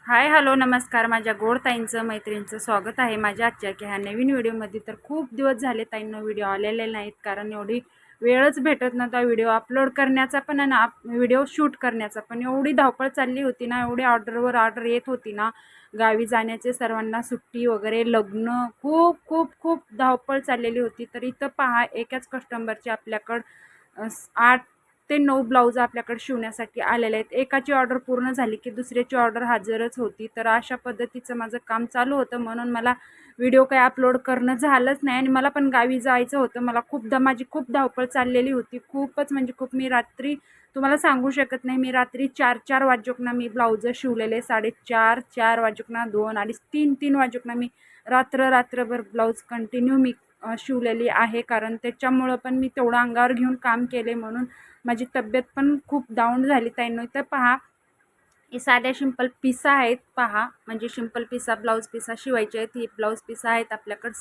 Hi hello नमस्कार. माझ्या गोड ताईंचं मैत्रिणींचं स्वागत आहे माझ्या आजच्या ह्या नवीन व्हिडिओमध्ये. तर खूप दिवस झाले ताईंनो व्हिडिओ आलेले नाहीत, कारण एवढी वेळच भेटत नव्हता व्हिडिओ अपलोड करण्याचा पण आणि व्हिडिओ शूट करण्याचा पण. एवढी धावपळ चालली होती ना, एवढी ऑर्डरवर ऑर्डर येत होती ना, गावी जाण्याचे, सर्वांना सुट्टी वगैरे, लग्न, खूप खूप खूप धावपळ चाललेली होती. तर इथं पहा, एकाच कस्टमरचे आपल्याकडं 8 ते 9 ब्लाऊज आपल्याकडे शिवण्यासाठी आलेले आहेत. एकाची ऑर्डर पूर्ण झाली की दुसऱ्याची ऑर्डर हजरच होती. तर अशा पद्धतीचं माझं काम चालू होतं, म्हणून मला व्हिडिओ काही अपलोड करणं झालंच नाही. आणि मला पण गावी जायचं होतं. मला माझी खूप धावपळ चाललेली होती, खूपच म्हणजे खूप. मी रात्री तुम्हाला सांगू शकत नाही, मी रात्री 4-4 वाजोकना मी ब्लाऊज शिवलेले. 4:30 वाजोकना, 2, 2:30, 3 वाजोकना मी रात्रभर ब्लाऊज कंटिन्यू मी शिवलेली आहे. कारण त्याच्यामुळं पण मी तेवढं अंगावर घेऊन काम केले, म्हणून माझी तब्येत पण खूप डाऊन झाली ताईंनो. तर पहा, हे साध्या सिंपल पिसा आहेत पहा, म्हणजे सिंपल पिसा, ब्लाऊज पिसा शिवायचे आहेत. ही ब्लाऊज पिसा आहेत आपल्याकडे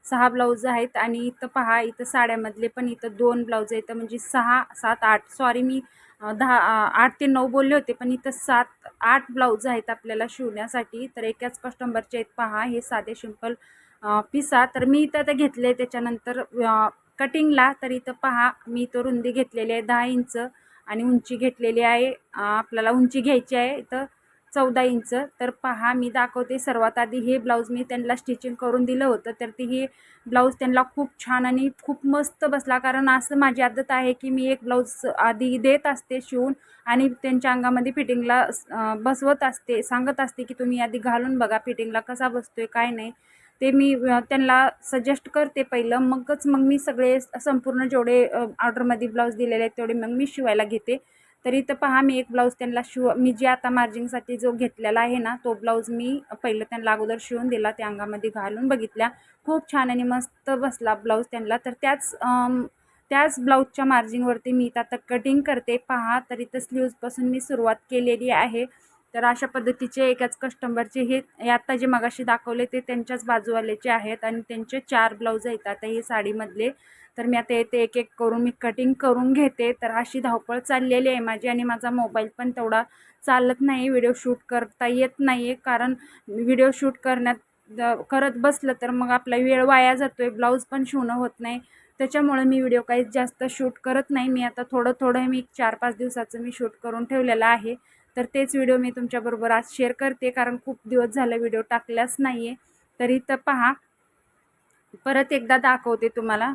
6 ब्लाऊज आहेत. आणि इथं पहा, इथं साड्यामधले पण इथं 2 ब्लाऊज आहेत, म्हणजे 6, 7, 8, सॉरी मी 8 ते 9 बोलले होते, पण इथं 7-8 ब्लाऊज आहेत आपल्याला शिवण्यासाठी. तर एकाच कस्टमरचे आहेत पहा हे साधे सिंपल पिसा. तर मी इथं घेतले. त्याच्यानंतर कटिंगला तर इथं पहा, मी इथं रुंदी घेतलेली आहे 10 इंच आणि उंची घेतलेली आहे, आपल्याला उंची घ्यायची आहे इथं 14 इंच. तर पहा, मी दाखवते. सर्वात आधी हे ब्लाऊज मी त्यांना स्टिचिंग करून दिलं होतं, तर ते हे ब्लाऊज त्यांना खूप छान आणि खूप मस्त बसला. कारण असं माझी आदत आहे की मी एक ब्लाऊज आधी देत असते शिवून आणि त्यांच्या अंगामध्ये फिटिंगला बसवत असते, सांगत असते की तुम्ही आधी घालून बघा फिटिंगला कसा बसतोय काय नाही. ते मी त्यांना सजेस्ट करते पहिलं, मग मी सगळे संपूर्ण जेवढे ऑर्डरमध्ये ब्लाऊज दिलेले आहेत तेवढे मग मी शिवायला घेते. तर इथं पहा, मी एक ब्लाऊज त्यांना मी जे आता मार्जिंगसाठी जो घेतलेला आहे ना, तो ब्लाऊज मी पहिलं त्यांना अगोदर शिवून दिला, त्या अंगामध्ये घालून बघितल्या, खूप छान आणि मस्त बसला ब्लाऊज त्यांना. तर त्याच ब्लाऊजच्या मार्जिंगवरती मी इथं आता कटिंग करते पहा. तर इथं स्लीव्जपासून मी सुरुवात केलेली आहे. तर अशा पद्धतीचे एकाच कस्टमरचे हे आत्ता जे मगाशी दाखवले ते त्यांच्याच बाजूवाल्याचे आहेत आणि त्यांचे 4 ब्लाऊज आहेत आता हे साडीमधले. तर मी आता येते एक एक करून मी कटिंग करून घेते. तर अशी धावपळ चाललेली आहे माझी आणि माझा मोबाईल पण तेवढा चालत नाही, व्हिडिओ शूट करता येत नाही आहे. कारण व्हिडिओ शूट करत बसलं तर मग आपला वेळ वाया जातोय, ब्लाऊज पण शिवणं होत नाही. त्याच्यामुळे मी व्हिडिओ काही जास्त शूट करत नाही. मी आता थोडं मी 4-5 दिवसाचं मी शूट करून ठेवलेलं आहे. तर तेच व्हिडिओ मी तुमच्याबरोबर आज शेअर करते, कारण खूप दिवस झाले व्हिडिओ टाकल्याच नाही आहे. तर इथं पहा, परत एकदा दाखवते तुम्हाला.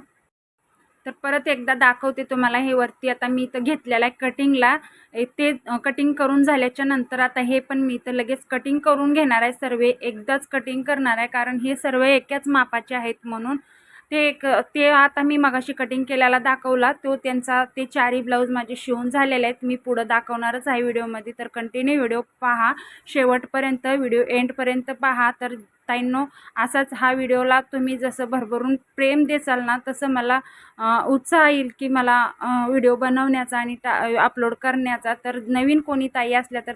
तर परत एकदा दाखवते तुम्हाला, हे वरती आता मी इथं घेतलेलं आहे कटिंगला. ते कटिंग करून झाल्याच्या नंतर आता हे पण मी इथं लगेच कटिंग करून घेणार आहे. सर्व एकदाच कटिंग करणार आहे, कारण हे सर्व एकाच मापाचे आहेत म्हणून. ते आता मी मगाशी कटिंग केल्याला दाखवला तो त्यांचा, ते 4ही ब्लाऊज माझे शिवून झालेले आहेत. मी पुढं दाखवणारच आहे व्हिडिओमध्ये, तर कंटिन्यू व्हिडिओ पहा शेवटपर्यंत, व्हिडिओ एंडपर्यंत पहा. तर ताईंनो, असाच हा व्हिडिओला तुम्ही जसं भरभरून प्रेम देसाल ना, तसं मला उत्साह येईल की मला व्हिडिओ बनवण्याचा आणि अपलोड करण्याचा. तर नवीन कोणी ताई असल्या तर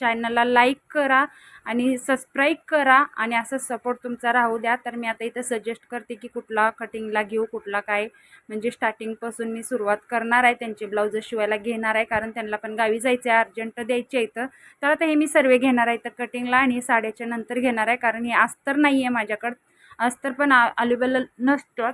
चॅनलला लाईक करा आणि सबस्क्राईब करा आणि असं सपोर्ट तुमचा राहू द्या. तर मी आता इथं सजेस्ट करते की कुठला कटिंगला घेऊ, कुठला काय, म्हणजे स्टार्टिंगपासून मी सुरुवात करणार आहे. त्यांचे ब्लाऊज शिवायला घेणार आहे, कारण त्यांना पण गावी जायचं आहे, अर्जंट द्यायचे आहे इथं. तर आता हे मी सर्व घेणार आहे तर कटिंगला आणि साड्याच्या नंतर घेणार आहे, कारण हे अस्तर नाही आहे माझ्याकडं. अस्तर पण अवेलेबल नसतं,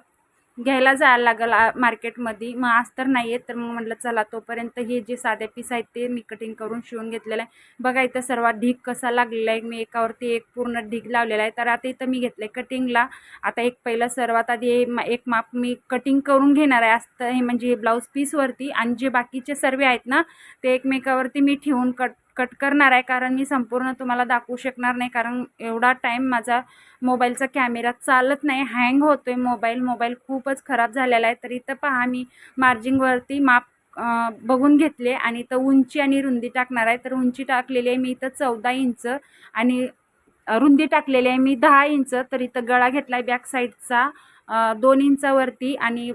घ्यायला जायला लागेल मार्केटमध्ये. मग अस्तर नाही आहे, तर मग म्हटलं चला तोपर्यंत हे जे साध्या पीस आहेत ते मी कटिंग करून शिवून घेतलेलं आहे. बघा इथं सर्वात ढीग कसा लागलेला आहे, मी एकावरती एक पूर्ण ढीग लावलेला आहे. तर आता इथं मी घेतलं आहे कटिंगला. आता पहिलं सर्वात आधी एक माप मी कटिंग करून घेणार आहे अस्तर, हे म्हणजे हे ब्लाऊज पीसवरती, आणि जे बाकीचे सर्व आहेत ना ते एकमेकावरती मी ठेवून कट करणार आहे. कारण मी संपूर्ण तुम्हाला दाखवू शकणार नाही, कारण एवढा टाईम माझा मोबाईलचा कॅमेरा चालत नाही, हँग होतोय मोबाईल खूपच खराब झालेला आहे. तर इथं पहा, मी मार्जिंगवरती माप बघून घेतले आणि इथं उंची आणि रुंदी टाकणार आहे. तर उंची टाकलेली आहे मी इथं 14 इंच आणि रुंदी टाकलेली आहे मी 10 इंच. तर इथं गळा घेतला आहे बॅक साईडचा 2 इंचावरती आणि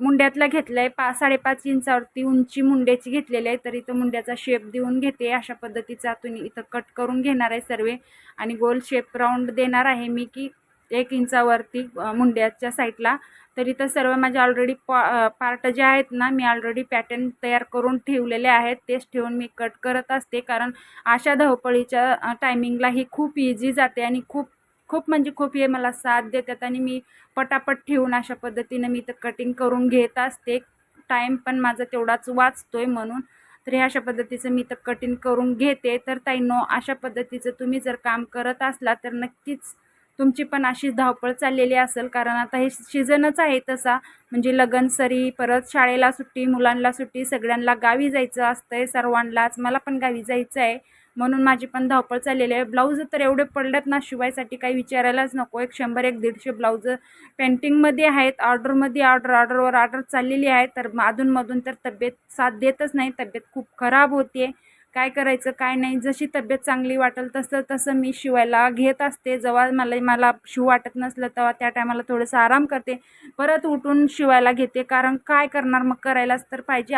मुंड्यातला घेतला आहे 5.5 इंचावरती उंची मुंड्याची घेतलेली आहे. तर इथं मुंड्याचा शेप देऊन घेते, अशा पद्धतीचा तुम्ही इथं कट करून घेणार आहे सर्व आणि गोल शेप राऊंड देणार आहे मी की 1 इंचावरती मुंड्याच्या साईडला. तर इथं सर्व माझे ऑलरेडी पार्ट जे आहेत ना, मी ऑलरेडी पॅटर्न तयार करून ठेवलेले आहेत. तेच ठेवून मी कट करत असते, कारण अशा धावपळीच्या टायमिंगला ही खूप इझी जाते आणि खूप खूप म्हणजे खूप हे मला साथ देतात आणि मी पटापट ठेवून अशा पद्धतीने मी तर कटिंग करून घेत असते. टाईम पण माझा तेवढाच वाचतोय म्हणून. तर हे अशा पद्धतीचं मी तर कटिंग करून घेते. तर ताईंनो, अशा पद्धतीचं तुम्ही जर काम करत असला तर नक्कीच तुमची पण अशी धावपळ चाललेली असेल, कारण आता हे सीझनच आहे तसा. म्हणजे लगनसरी, परत शाळेला सुट्टी, मुलांना सुट्टी, सगळ्यांना गावी जायचं असतंय, सर्वांनाच. मला पण गावी जायचं आहे, म्हणून माझी पण धावपळ चाललेली आहे. ब्लाऊज तर एवढे पडलेत ना शिवायसाठी, काही विचारायलाच नको. 100 150 ब्लाऊज पेंटिंगमध्ये आहेत, ऑर्डरमध्ये ऑर्डरवर ऑर्डर चाललेली आहे. तर अधूनमधून तर तब्येत साथ देतच नाही, तब्येत खूप खराब होते. काय करायचं काय नाही, जशी तब्येत चांगली वाटेल तसं तसं मी शिवायला घेत असते. जेव्हा मला शिव वाटत नसलं तेव्हा त्या टायमाला थोडंसं आराम करते, परत उठून शिवायला घेते. कारण काय करणार, मग करायलाच तर पाहिजे.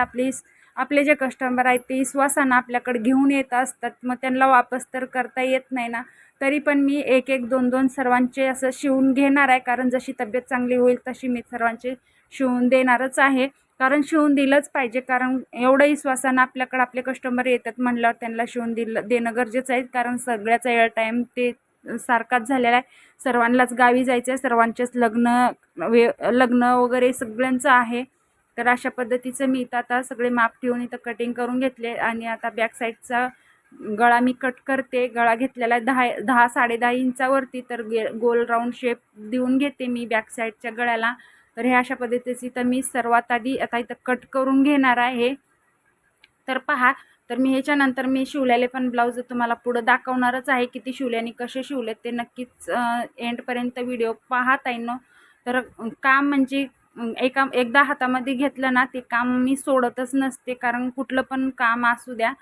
आपले जे कस्टमर आहेत ते विश्वासानं आपल्याकडे घेऊन येत असतात, मग त्यांना वापस तर करता येत नाही ना. तरी पण मी 1 2 सर्वांचे असं शिवून घेणार आहे, कारण जशी तब्येत चांगली होईल तशी मी सर्वांचे शिवून देणारच आहे. कारण शिवून दिलंच पाहिजे, कारण एवढं विश्वासानं आपल्याकडे आपले कस्टमर येतात म्हणल्यावर त्यांना शिवून देणं गरजेचं आहे. कारण सगळ्याचा वेळ टाईम ते सारखाच झालेला आहे. सर्वांनाच गावी जायचं आहे, सर्वांचेच लग्न वगैरे सगळ्यांचं आहे. तर अशा पद्धतीचं मी इथं आता सगळे माप ठेवून इथं कटिंग करून घेतले आणि आता बॅक साईडचा गळा मी कट करते. गळा घेतलेला आहे 10 10.5 इंचावरती. तर गोल राऊंड शेप देऊन घेते मी बॅक साईडच्या गळ्याला. तर हे अशा पद्धतीची तर मी सर्वात आधी आता इथं कट करून घेणार आहे. तर पहा, तर मी ह्याच्यानंतर मी शिवलेले पण ब्लाऊज तुम्हाला पुढं दाखवणारच आहे, किती शिवले आणि कसे शिवलेत ते नक्कीच एंडपर्यंत व्हिडिओ पहा ताईंनो. तर काम म्हणजे एकदा हातामध्ये घेतलं ना, ते काम मी सोडतच नसते. कारण कुठलं पण काम असू द्या,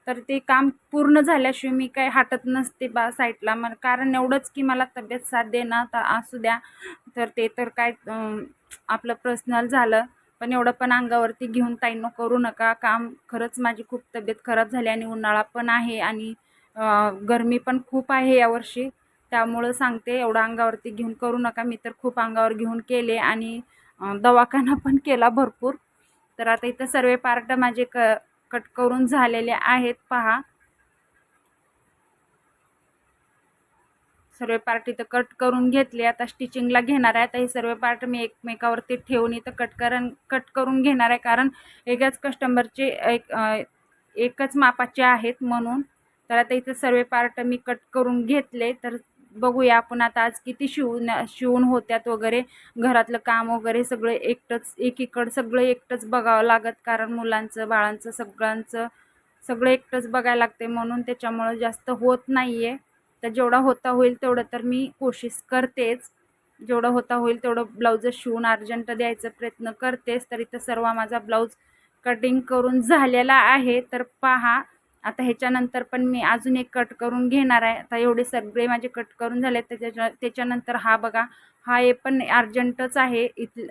तर ते काम पूर्ण झाल्याशिवाय मी काही हटत नसते साईडला. मग कारण एवढंच की मला तब्येत साथ देणं तर असू द्या, तर ते तर काय आपलं पर्सनल झालं. पण एवढं पण अंगावरती घेऊन ताईंनो करू नका काम. खरंच माझी खूप तब्येत खराब झाली आणि उन्हाळा पण आहे आणि गरमी पण खूप आहे यावर्षी. त्यामुळं सांगते, एवढं अंगावरती घेऊन करू नका. मी तर खूप अंगावर घेऊन केले आणि दवाखाना पण केला भरपूर. तर आता इथं सर्व पार्ट माझे कट करून झालेले आहेत पहा. सर्व पार्ट इथं कट करून घेतले. आता स्टिचिंगला घेणार आहे. आता हे सर्व पार्ट मी एकमेकावरती ठेवून इथं कट करून घेणार आहे, कारण एकाच कस्टमरचे एकच मापाचे आहेत म्हणून. तर आता इथं सर्व पार्ट मी कट करून घेतले. तर बघूया आपण आता आज किती शिवून होत्यात वगैरे. घरातलं काम वगैरे सगळं एकीकडं सगळं एकटंच बघावं लागत, कारण मुलांचं बाळांचं सगळं एकटंच बघायला लागते, म्हणून त्याच्यामुळं जास्त होत नाही आहे. तर जेवढा होता होईल तेवढं तर मी कोशिश करतेच. जेवढं होता होईल तेवढं ब्लाऊज शिवून अर्जंट द्यायचा प्रयत्न करतेच. तर इथं सर्व माझा ब्लाऊज कटिंग करून झालेला आहे. तर पहा, आता ह्याच्यानंतर पण मी अजून एक कट करून घेणार आहे. आता एवढे सगळे माझे कट करून झाले. त्याच्यानंतर हा बघा, हा हे पण अर्जंटच आहे.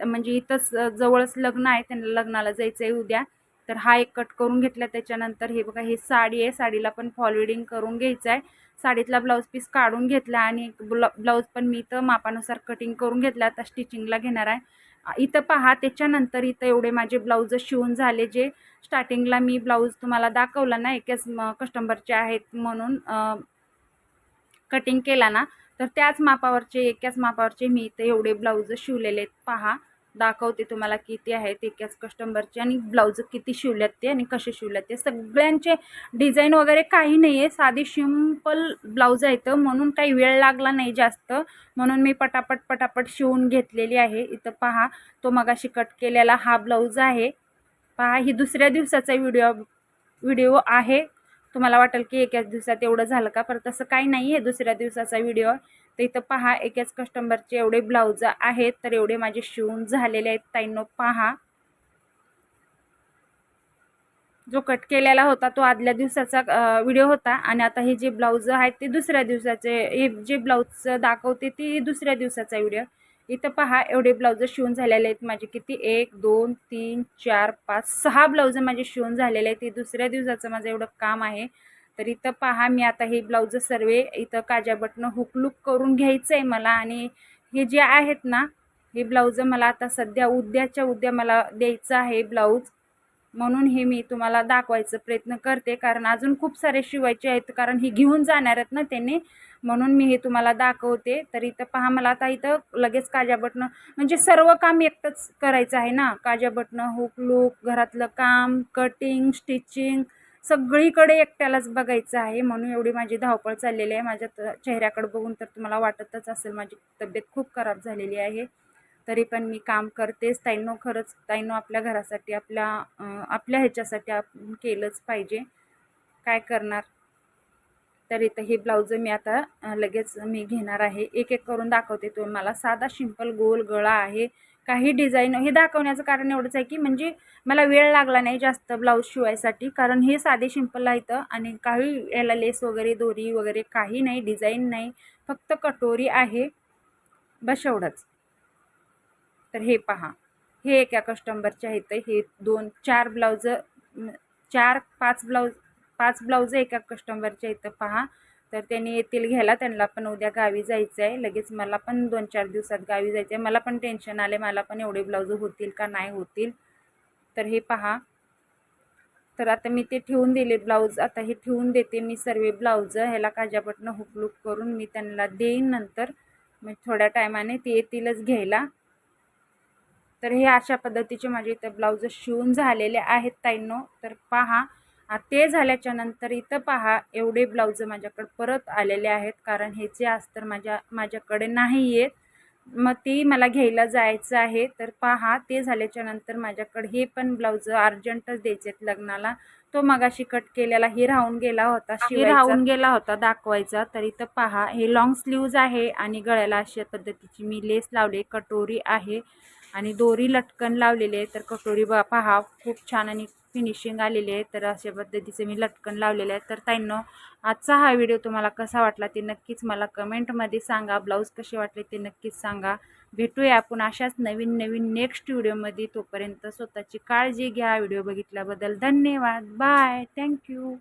म्हणजे इथंच जवळच लग्न आहे, त्यांना लग्नाला जायचं आहे उद्या. तर हा एक कट करून घेतला. त्याच्यानंतर हे बघा, ही साडी आहे, साडीला पण फॉल विडिंग करून घ्यायचं आहे. साडीतला ब्लाऊज पीस काढून घेतला आणि ब्लाऊज पण मी इथं मापानुसार कटिंग करून घेतला. आता स्टिचिंगला घेणार आहे. इथं पहा, त्याच्यानंतर इथं एवढे माझे ब्लाऊज शिवून झाले. जे स्टार्टिंगला मी ब्लाऊज तुम्हाला दाखवला ना, एकाच कस्टमरचे आहेत म्हणून कटिंग केला ना, तर एकाच मापावरचे मी इथं एवढे ब्लाऊज शिवलेले आहेत पहा. दाखवते तुम्हाला किती आहेत एकाच कस्टमरचे आणि ब्लाऊज किती शिवल्यात ते आणि कसे शिवल्यात ते. सगळ्यांचे डिझाईन वगैरे काही नाही आहे, साधी सिंपल ब्लाऊज आहेत, म्हणून काही वेळ लागला नाही जास्त, म्हणून मी पटापट शिवून घेतलेली आहे. इथं पहा, तो मगाशी कट केलेला हा ब्लाऊज आहे पहा. ही दुसऱ्या दिवसाचा व्हिडिओ आहे. तुम्हाला वाटेल की एकाच दिवसात एवढं झालं का, पर तसं काही नाही आहे, दुसऱ्या दिवसाचा व्हिडिओ. तर इथं पहा, एकाच कस्टमरचे एवढे ब्लाऊज आहेत. तर एवढे माझे शिवून झालेले आहेत ताईंनो पहा. जो कट केलेला होता तो आदल्या दिवसाचा व्हिडिओ होता आणि आता हे जे ब्लाऊज आहेत ते दुसऱ्या दिवसाचे. हे जे ब्लाऊज दाखवते ती दुसऱ्या दिवसाचा व्हिडिओ. इथं पहा, एवढे ब्लाऊज शिवून झालेले आहेत माझे. किती 1 2 3 4 5 6 ब्लाऊज माझे शिवून झालेले आहेत. ते दुसऱ्या दिवसाचं माझं एवढं काम आहे. तर इथं पहा मी आता हे ब्लाऊज सर्व इथं काजा बटणं हुकलूक करून घ्यायचं आहे मला. आणि हे जे आहेत ना हे ब्लाऊज मला आता सध्या उद्याच्या उद्या मला द्यायचं आहे ब्लाऊज, म्हणून हे मी तुम्हाला दाखवायचा प्रयत्न करते. कारण अजून खूप सारे शिवायचे आहेत, कारण ही घेऊन जाणार आहेत ना त्यांनी, म्हणून मी हे तुम्हाला दाखवते. तर इथं पहा मला आता इथं लगेच काजा बटणं म्हणजे सर्व काम एकटंच करायचं आहे ना. काजा बटणं, हुक लूक, घरातलं काम, कटिंग, स्टिचिंग सगळीकडे एकट्यालाच बघायचं आहे, म्हणून एवढी माझी धावपळ चाललेली आहे. माझ्या चेहऱ्याकडे बघून तर तुम्हाला वाटतच असेल माझी तब्येत खूप खराब झालेली आहे. तरी पण मी काम करतेच ताईंनो. खरंच ताईंनो, आपल्या घरासाठी आपल्या ह्याच्यासाठी आपण केलंच पाहिजे, काय करणार. तर इथं हे ब्लाऊज मी आता लगेच मी घेणार आहे. एक एक करून दाखवते तुम्हाला. साधा सिंपल गोल गळा आहे, काही डिझाईन. हे दाखवण्याचं कारण एवढंच आहे की म्हणजे मला वेळ लागला नाही जास्त ब्लाऊज शिवायसाठी, कारण हे साधे सिंपल आहे आणि काही याला लेस वगैरे दोरी वगैरे काही नाही, डिझाईन नाही, फक्त कटोरी आहे, बस एवढंच. तर हे पहा, हे एका कस्टमरचे आहेत. हे 2-4 ब्लाऊज, 5 ब्लाऊज एका कस्टमरचे आहेत पहा. तर त्यांनी येतील घ्यायला. त्यांना पण उद्या गावी जायचं आहे लगेच. मला पण 2-4 दिवसात गावी जायचं आहे. मला पण टेन्शन आले, मला पण एवढे ब्लाऊज होतील का नाही होतील. तर हे पहा, तर आता मी ते ठेवून दिले ब्लाऊज. आता हे ठेवून देते मी सर्व ब्लाऊज. ह्याला काजाबटनं हुकलूक करून मी त्यांना देईन नंतर. मग थोड्या टायमाने ते येतीलच घ्यायला. तर हे अशा पद्धतीचे माझे इथं ब्लाऊज शिवून झालेले आहेत ताईंनो. तर पहा, ते झाल्याच्या नंतर इथं पहा एवढे ब्लाऊज माझ्याकडे परत आलेले आहेत, कारण हे जे अस्तर माझ्याकडे नाही आहेत, मग ती मला घ्यायला जायचं आहे. तर पहा, ते झाल्याच्या नंतर माझ्याकडे हे पण ब्लाऊज अर्जंटच द्यायचे आहेत लग्नाला. तो मगाशी कट केलेला हे राहून गेला होता दाखवायचा. तर इथं पहा, हे लॉंग स्लीव्ज आहे आणि गळ्याला अशा पद्धतीची मी लेस लावले, कटोरी आहे आणि दोरी लटकन लावलेली आहे. तर कटोरी पहा खूप छान आणि फिनिशिंग आलेली आहे. तर अशा पद्धतीचे मी लटकन लावलेले आहे. तर ताईंनो, आजचा हा व्हिडिओ तुम्हाला कसा वाटला ते नक्कीच मला कमेंटमध्ये सांगा. ब्लाऊज कसे वाटले ते नक्कीच सांगा. भेटूया आपण अशाच नवीन नेक्स्ट व्हिडिओमध्ये. तोपर्यंत स्वतःची काळजी घ्या. व्हिडिओ बघितल्याबद्दल धन्यवाद. बाय. थँक्यू.